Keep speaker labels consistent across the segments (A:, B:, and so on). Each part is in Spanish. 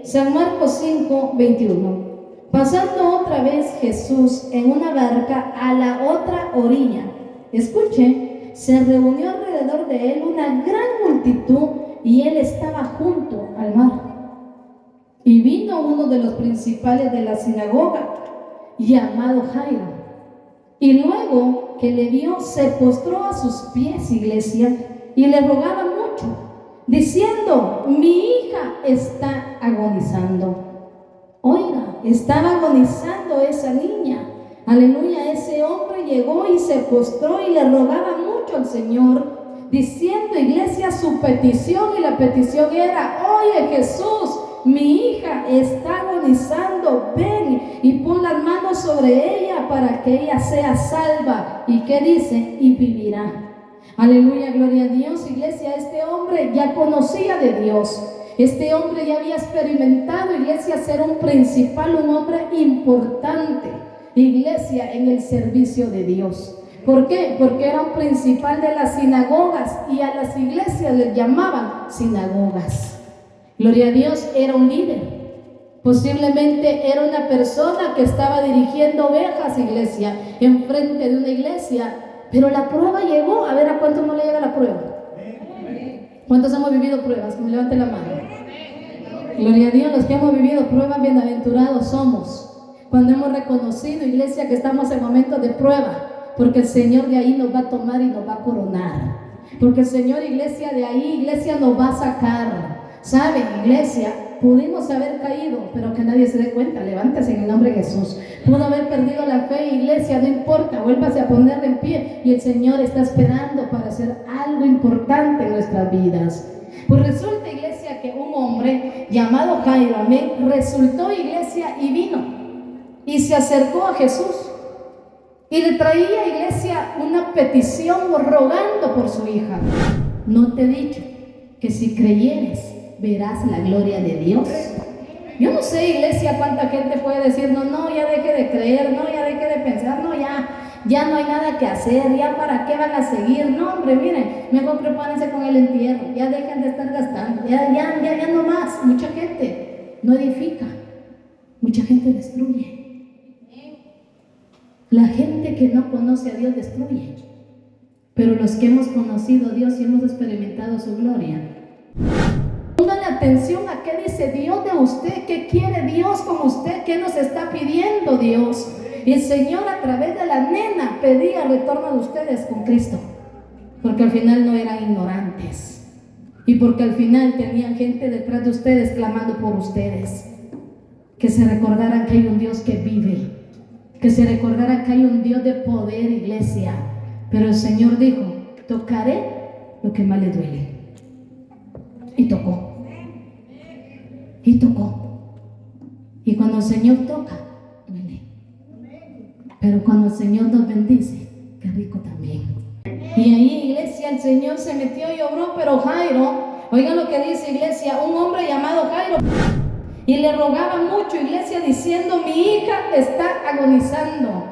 A: San Marcos 5:21. Pasando otra vez Jesús en una barca a la otra orilla, escuche, se reunió alrededor de él una gran multitud y él estaba junto al mar. Y vino uno de los principales de la sinagoga, llamado Jairo, y luego que le vio, se postró a sus pies, iglesia, y le rogaba mucho, diciendo: mi hija está agonizando. Oiga, estaba agonizando esa niña. Aleluya. Ese hombre llegó y se postró y le rogaba mucho al Señor, diciendo, iglesia, su petición, y la petición era: oye, Jesús, mi hija está agonizando, ven y pon las manos sobre ella para que ella sea salva. ¿Y qué dice? Y vivirá. Aleluya, gloria a Dios. Iglesia, este hombre ya conocía de Dios. Este hombre ya había experimentado, iglesia, ser un principal, un hombre importante, iglesia, en el servicio de Dios. ¿Por qué? Porque era un principal de las sinagogas, y a las iglesias les llamaban sinagogas. Gloria a Dios, era un líder. Posiblemente era una persona que estaba dirigiendo ovejas, iglesia, enfrente de una iglesia. Pero la prueba llegó. A ver, ¿a cuántos no le llega la prueba? ¿Cuántos hemos vivido pruebas? Que me levante la mano. Gloria a Dios, los que hemos vivido pruebas, bienaventurados somos. Cuando hemos reconocido, iglesia, que estamos en momentos de prueba, porque el Señor de ahí nos va a tomar y nos va a coronar. Porque el Señor, iglesia, de ahí, iglesia, nos va a sacar. ¿Saben, iglesia? Pudimos haber caído, pero que nadie se dé cuenta. Levántese en el nombre de Jesús. Pudo haber perdido la fe, iglesia, no importa, vuélvase a poner en pie, y el Señor está esperando para hacer algo importante en nuestras vidas. Pues resulta, iglesia, que un hombre llamado Jairo, amén, resultó, iglesia, y vino y se acercó a Jesús y le traía, iglesia, una petición, rogando por su hija. ¿No te he dicho que si creyeres verás la gloria de Dios? Yo no sé, iglesia, cuánta gente puede decir: no, ya deje de creer, no, ya deje de pensar, no, ya no hay nada que hacer, ya para qué van a seguir. No, hombre, miren, mejor prepárense con el entierro, ya dejen de estar gastando, ya no más. Mucha gente no edifica, mucha gente destruye. La gente que no conoce a Dios destruye, pero los que hemos conocido a Dios y hemos experimentado su gloria, pongan atención a qué dice Dios de usted, qué quiere Dios con usted, qué nos está pidiendo Dios. Y el Señor, a través de la nena, pedía retorno de ustedes con Cristo, porque al final no eran ignorantes, y porque al final tenían gente detrás de ustedes clamando por ustedes. Que se recordaran que hay un Dios que vive, que se recordaran que hay un Dios de poder, iglesia. Pero el Señor dijo: tocaré lo que más le duele. Y tocó. Y tocó. Y cuando el Señor toca, duele. Pero cuando el Señor nos bendice, qué rico también. Y ahí, iglesia, el Señor se metió y obró. Pero Jairo, oigan lo que dice, iglesia, un hombre llamado Jairo, y le rogaba mucho, iglesia, diciendo: mi hija está agonizando,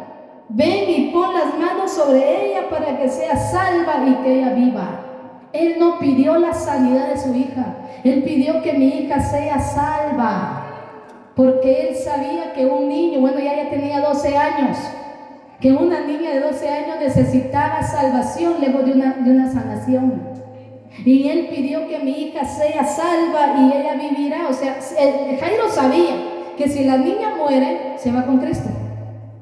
A: ven y pon las manos sobre ella para que sea salva y que ella viva. Él no pidió la sanidad de su hija, él pidió que mi hija sea salva, porque él sabía que un niño, bueno, ya tenía 12 años, que una niña de 12 años necesitaba salvación luego de una sanación. Y él pidió que mi hija sea salva y ella vivirá. O sea, Jairo sabía que si la niña muere, se va con Cristo,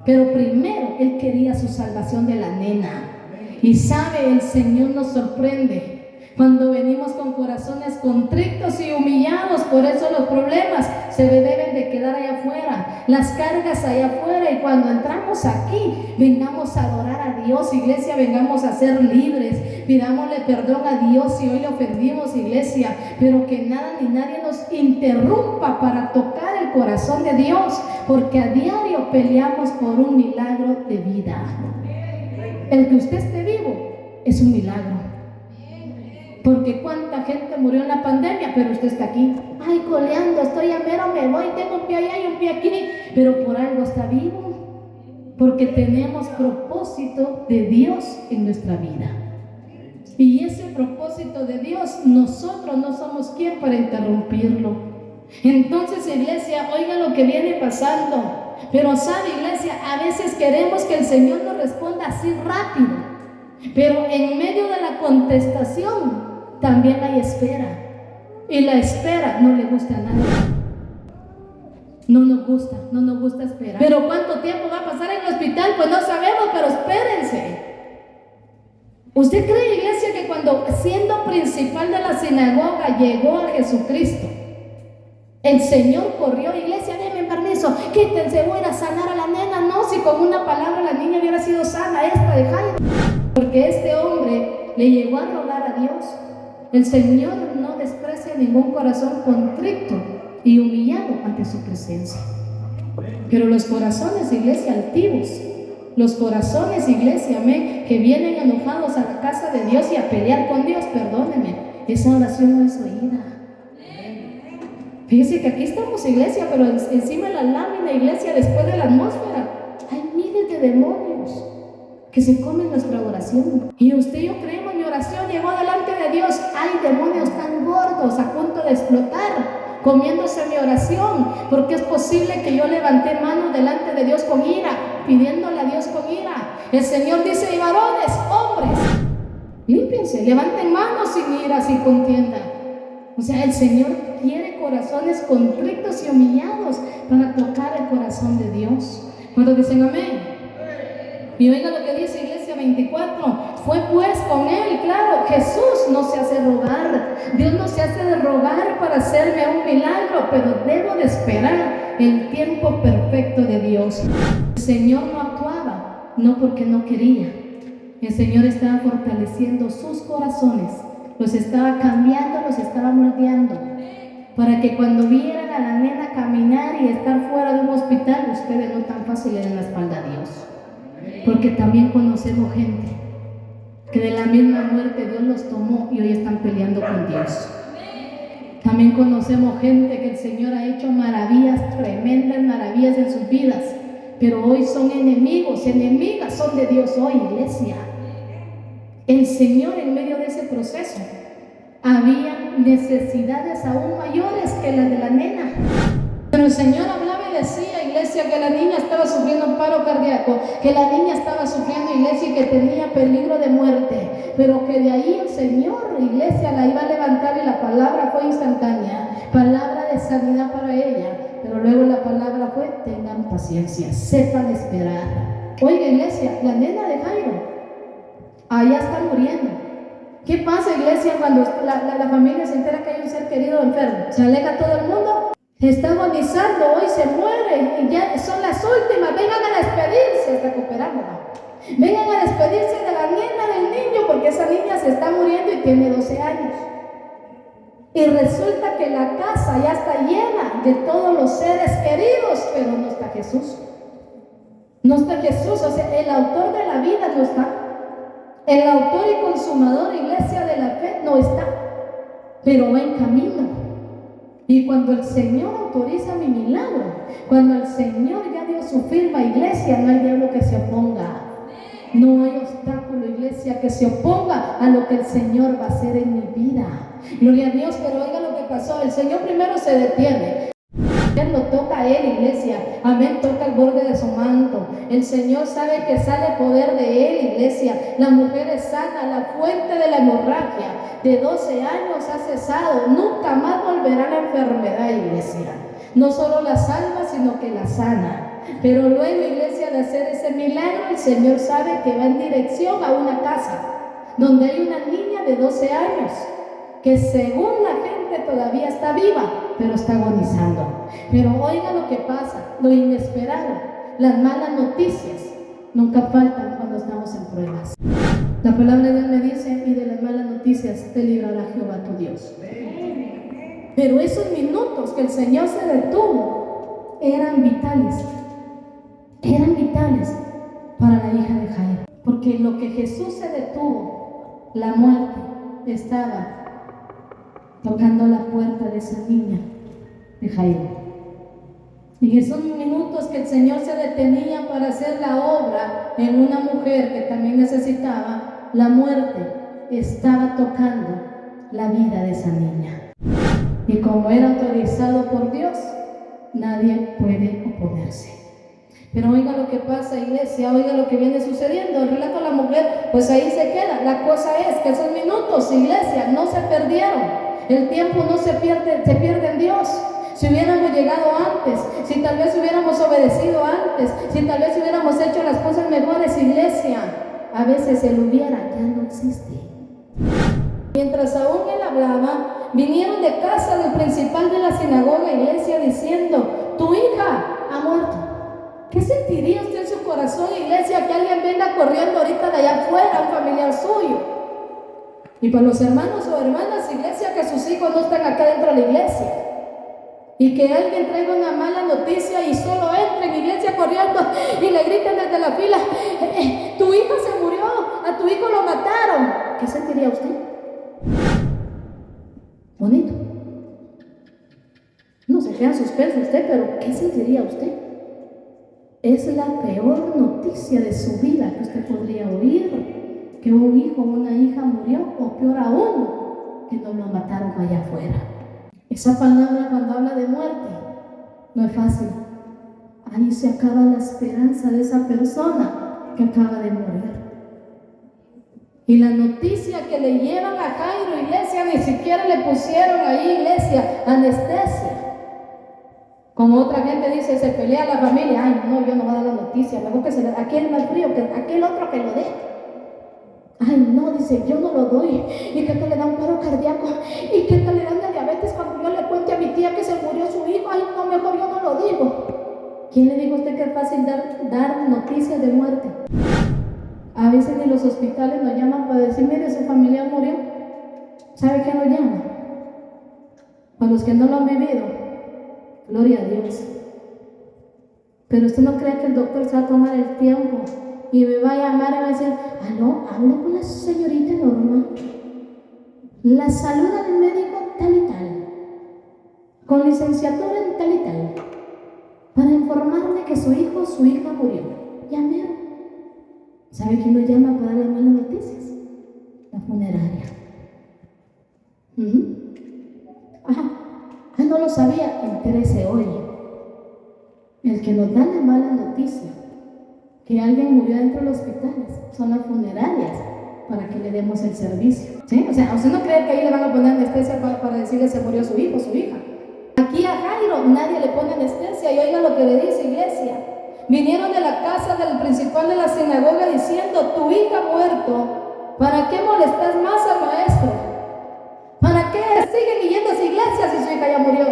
A: pero primero él quería su salvación de la nena. Y sabe, el Señor nos sorprende cuando venimos con corazones contritos y humillados. Por eso los problemas se deben de quedar allá afuera, las cargas allá afuera, y cuando entramos aquí, vengamos a adorar a Dios, iglesia, vengamos a ser libres, pidámosle perdón a Dios si hoy le ofendimos, iglesia, pero que nada ni nadie nos interrumpa para tocar el corazón de Dios, porque a diario peleamos por un milagro de vida. El que usted esté vivo es un milagro. Porque cuánta gente murió en la pandemia, pero usted está aquí. Ay, coleando, estoy a mero, me voy, tengo un pie allá y un pie aquí. Pero por algo está vivo. Porque tenemos propósito de Dios en nuestra vida. Y ese propósito de Dios, nosotros no somos quien para interrumpirlo. Entonces, iglesia, oiga lo que viene pasando. Pero sabe, iglesia, a veces queremos que el Señor nos responda así rápido, pero en medio de la contestación también hay espera. Y la espera no le gusta a nadie. No nos gusta esperar. Pero ¿cuánto tiempo va a pasar en el hospital? Pues no sabemos, pero espérense. ¿Usted cree, iglesia, que cuando siendo principal de la sinagoga llegó a Jesucristo, el Señor corrió? Iglesia, denme permiso, quítense, voy a sanar a la nena? No, si con una palabra la niña hubiera sido sana, esta de Jairo. Porque este hombre le llegó a rogar a Dios. El Señor no desprecia ningún corazón contrito y humillado ante su presencia. Pero los corazones, iglesia, altivos, los corazones, iglesia, amén, que vienen enojados a la casa de Dios y a pelear con Dios, perdónenme, esa oración no es oída. Fíjense que aquí estamos, iglesia, pero encima de la lámina, iglesia, después de la atmósfera, hay miles de demonios que se comen nuestra oración. Y usted y yo creemos, mi oración llegó delante de Dios. Hay demonios tan gordos a punto de explotar, comiéndose mi oración, porque es posible que yo levanté manos delante de Dios con ira, pidiéndole a Dios con ira. El Señor dice: y varones, hombres, límpiense, levanten manos sin ira, sin contienda. O sea, el Señor quiere corazones contritos y humillados para tocar el corazón de Dios. ¿Cuántos dicen amén? Y oiga lo que dice iglesia 24. Fue pues con él, claro, Jesús no se hace rogar. Dios no se hace de rogar para hacerme un milagro, pero debo de esperar el tiempo perfecto de Dios. El Señor no actuaba, no porque no quería. El Señor estaba fortaleciendo sus corazones, los estaba cambiando, los estaba moldeando, para que cuando vieran a la nena caminar y estar fuera de un hospital, ustedes no tan fácil le den la espalda a Dios. Porque también conocemos gente que de la misma muerte Dios los tomó y hoy están peleando con Dios. También conocemos gente que el Señor ha hecho maravillas, tremendas maravillas en sus vidas, pero hoy son enemigos, enemigas son de Dios hoy, iglesia. El Señor, en medio de ese proceso, había necesidades aún mayores que las de la nena. Pero el Señor hablaba y decía, iglesia, que la niña estaba sufriendo un paro cardíaco, que la niña estaba sufriendo, iglesia, y que tenía peligro de muerte, pero que de ahí el Señor, iglesia, la iba a levantar, y la palabra fue instantánea, palabra de sanidad para ella. Pero luego la palabra fue: tengan paciencia, sepan esperar. Oiga, iglesia, la nena de Jairo allá está muriendo. ¿Qué pasa, iglesia, cuando la familia se entera que hay un ser querido enfermo? ¿Se aleja todo el mundo? Está agonizando, hoy se muere y ya son las últimas. Vengan a despedirse, hasta cooperamos. Vengan a despedirse de la nena, del niño, porque esa niña se está muriendo y tiene 12 años. Y resulta que la casa ya está llena de todos los seres queridos, pero no está Jesús. No está Jesús, o sea, el autor de la vida no está. El autor y consumador, iglesia, de la fe no está, pero va en camino. Y cuando el Señor autoriza mi milagro, cuando el Señor ya dio su firma, iglesia, no hay diablo que se oponga. No hay obstáculo, iglesia, que se oponga a lo que el Señor va a hacer en mi vida. Gloria a Dios. Pero oiga lo que pasó. El Señor primero se detiene. Él lo toca a él, iglesia. Amén, toca el borde de su manto. El Señor sabe que sale poder de él, iglesia. La mujer es sana, la fuente de la hemorragia de 12 años ha cesado. Nunca más volverá la enfermedad, iglesia. No solo la salva, sino que la sana. Pero luego, iglesia, de hacer ese milagro, el Señor sabe que va en dirección a una casa donde hay una niña de 12 años que según la gente todavía está viva, pero está agonizando. Pero oiga lo que pasa, lo inesperado. Las malas noticias nunca faltan cuando estamos en pruebas. La palabra de Dios me dice: y de las malas noticias te librará Jehová tu Dios. Pero esos minutos que el Señor se detuvo eran vitales para la hija de Jairo, porque en lo que Jesús se detuvo, la muerte estaba tocando la puerta de esa niña de Jairo. Y en esos minutos que el Señor se detenía para hacer la obra en una mujer que también necesitaba, la muerte estaba tocando la vida de esa niña. Y como era autorizado por Dios, nadie puede oponerse. Pero oiga lo que pasa, iglesia, oiga lo que viene sucediendo. El relato de la mujer, pues ahí se queda. La cosa es que esos minutos, iglesia, no se perdieron. El tiempo no se pierde, se pierde en Dios. Si hubiéramos llegado antes, si tal vez hubiéramos obedecido antes, si tal vez hubiéramos hecho las cosas mejores, iglesia, a veces el hubiera ya no existe. Mientras aún él hablaba, vinieron de casa del principal de la sinagoga, iglesia, diciendo: tu hija ha muerto. ¿Qué sentiría usted en su corazón, iglesia, que alguien venga corriendo ahorita de allá afuera, un familiar suyo? Y para los hermanos o hermanas, iglesia, que sus hijos no están acá dentro de la iglesia. Y que alguien traiga una mala noticia y solo entre en iglesia corriendo y le griten desde la fila: tu hija se murió, a tu hijo lo mataron. ¿Qué sentiría usted? Bonito. No se queda en suspenso usted, pero ¿qué sentiría usted? Es la peor noticia de su vida que usted podría oír, que un hijo o una hija murió, o peor aún, que no lo mataron allá afuera. Esa palabra, cuando habla de muerte, no es fácil. Ahí se acaba la esperanza de esa persona que acaba de morir. Y la noticia que le llevan a Jairo, iglesia, ni siquiera le pusieron ahí, iglesia, anestesia. Como otra gente dice, se pelea la familia: ay, no, yo no voy a dar la noticia, mejor que se le, aquel más frío, que aquel otro que lo dé. Ay, no, dice, yo no lo doy. ¿Y qué tal le da un paro cardíaco? ¿Y qué tal le da una diabetes cuando yo le cuente a mi tía que se murió su hijo? Ay, no, mejor yo no lo digo. ¿Quién le dijo a usted que es fácil dar noticias de muerte? A veces ni los hospitales nos llaman para decir: mire, su familiar murió. ¿Sabe qué nos llaman? Para los que no lo han vivido, gloria a Dios. Pero usted no cree que el doctor se va a tomar el tiempo y me va a llamar y va a decir: aló, hablo con la señorita Norma, la saluda del médico tal y tal, con licenciatura en tal y tal, para informarle que su hijo o su hija murió. Llame. ¿Sabe quién nos llama para dar las malas noticias? La funeraria. No lo sabía. Entérese hoy. El que nos da la mala noticia que alguien murió dentro de los hospitales son las funerarias, para que le demos el servicio. ¿Sí? O sea, ¿usted no cree que ahí le van a poner anestesia para decirle se murió su hijo o su hija? Aquí a Jairo nadie le pone anestesia. Y oiga lo que le dice, iglesia. Vinieron de la casa del principal de la sinagoga diciendo: tu hija ha muerto, ¿para qué molestas más al maestro? ¿Para qué siguen yendo a esa iglesia si su hija ya murió?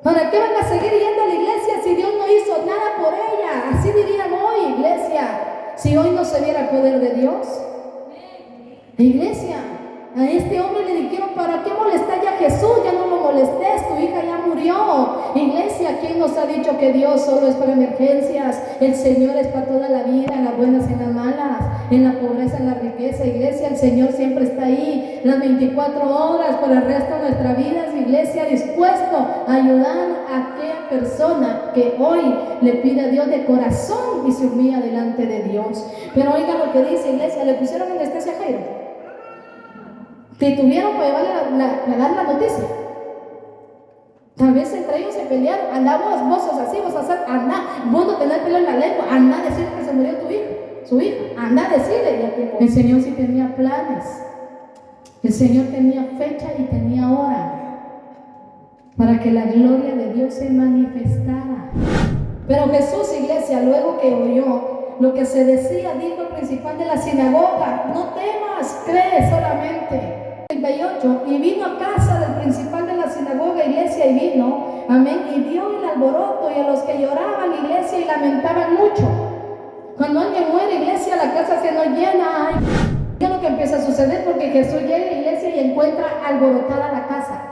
A: ¿Para qué van a seguir yendo a la iglesia si Dios no hizo nada por ella? Así dirían hoy, iglesia, si hoy no se viera el poder de Dios. Iglesia, a este hombre le dijeron: ¿para qué molestar ya a Jesús? Ya no lo molestes, tu hija ya murió. Iglesia, ¿quién nos ha dicho que Dios solo es para emergencias? El Señor es para toda la vida, en las buenas y en las malas, en la pobreza, en la riqueza. Iglesia, el Señor siempre está ahí, las 24 horas por el resto de nuestra vida. Iglesia, dispuesto a ayudar a aquella persona que hoy le pide a Dios de corazón y se humilla delante de Dios. Pero oiga lo que dice, iglesia, le pusieron anestesia a Jairo. Te tuvieron para llevarle dar la noticia. Tal vez entre ellos se pelearon. Andá vos sos así, vos hacer, andá, vos no tenés pelo en la lengua, andá a decirle que se murió tu hijo, su hija, andá a decirle. El Señor sí tenía planes. El Señor tenía fecha y tenía hora para que la gloria de Dios se manifestara. Pero Jesús, iglesia, luego que oyó lo que se decía, dijo el principal de la sinagoga: no temas, cree solamente. 38, y vino a casa del principal de la sinagoga, iglesia, y vino, amén, y vio el alboroto y a los que lloraban, iglesia, y lamentaban mucho. Cuando alguien muere, iglesia, la casa se nos llena. Ay, ¿qué es lo que empieza a suceder? Porque Jesús llega, iglesia, y encuentra alborotada la casa,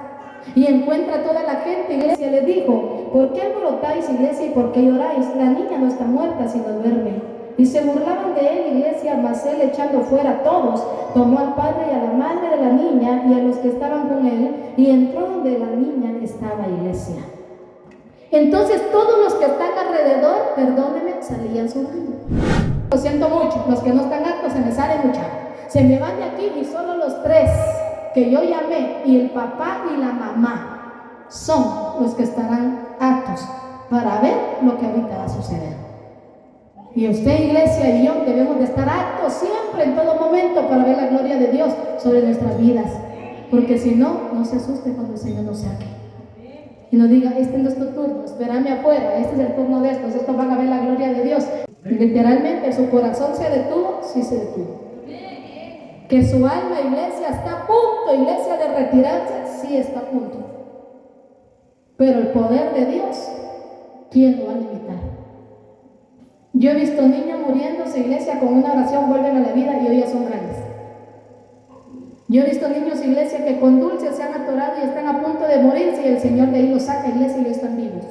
A: y encuentra a toda la gente. Iglesia, le dijo: ¿por qué alborotáis, iglesia, y por qué lloráis? La niña no está muerta, sino duerme. Y se burlaban de él, iglesia, mas él, echando fuera a todos, tomó al padre y a la madre de la niña y a los que estaban con él, y entró donde la niña estaba, iglesia. Entonces todos los que están alrededor, perdónenme, salían sudando. Lo siento mucho, los que no están hartos se me salen mucho. Se me van de aquí y solo los tres que yo llamé, y el papá y la mamá son los que estarán aptos para ver lo que ahorita va a suceder. Y usted, iglesia, y yo debemos de estar aptos siempre, en todo momento, para ver la gloria de Dios sobre nuestras vidas. Porque si no, no se asuste cuando el Señor nos saque y nos diga: este no es tu turno, espérame afuera, este es el turno de estos van a ver la gloria de Dios. Y literalmente su corazón se detuvo, sí se detuvo. Que su alma, iglesia, está a punto, iglesia, de retirarse, sí está a punto. Pero el poder de Dios, ¿quién lo va a limitar? Yo he visto niños muriéndose, iglesia, con una oración vuelven a la vida y hoy ya son grandes. Yo he visto niños, iglesia, que con dulces se han atorado y están a punto de morirse, y el Señor de ahí los saca, iglesia, y hoy están vivos.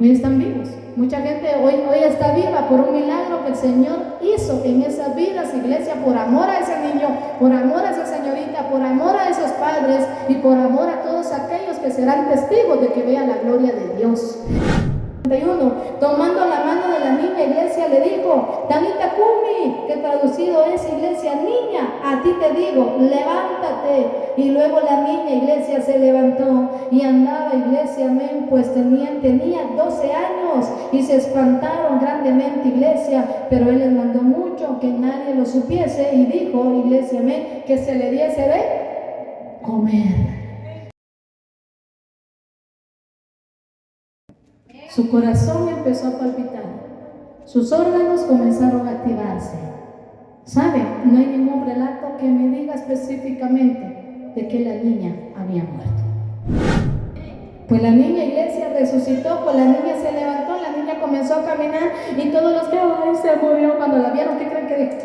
A: Hoy están vivos. Mucha gente hoy está viva por un milagro que el Señor hizo en esas vidas, iglesia, por amor a ese niño, por amor a esa señorita, por amor a esos padres y por amor a todos aquellos que serán testigos de que vean la gloria de Dios. Tomando la mano de la niña, iglesia, le dijo: Talita Kumi, que traducido es, iglesia, niña, a ti te digo, levántate. Y luego la niña, iglesia, se levantó y andaba, iglesia, amén, pues tenía 12 años y se espantaron grandemente, iglesia, pero él les mandó mucho que nadie lo supiese y dijo, iglesia, amén, que se le diese de comer. Su corazón empezó a palpitar, sus órganos comenzaron a activarse. ¿Sabe? No hay ningún relato que me diga específicamente de que la niña había muerto. Pues la niña, iglesia, resucitó, pues la niña se levantó, la niña comenzó a caminar y todos los que se murió cuando la vieron, ¿qué creen que dijo?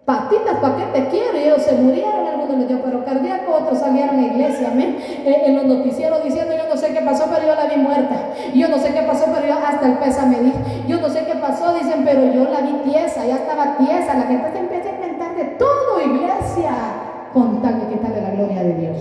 A: Patitas, ¿para qué te quiero? Y ellos se murieron, algunos les dio paro cardíaco, otros salieron a iglesia, amén, en los noticieros diciendo: yo no sé qué pasó, pero yo la vi muerta. Yo no sé qué pasó, pero yo hasta el pésame di. Yo no sé qué pasó, dicen, pero yo la vi tiesa, ya estaba tiesa. La gente se empieza a inventar de todo, iglesia, con tal de quitarle la gloria de Dios.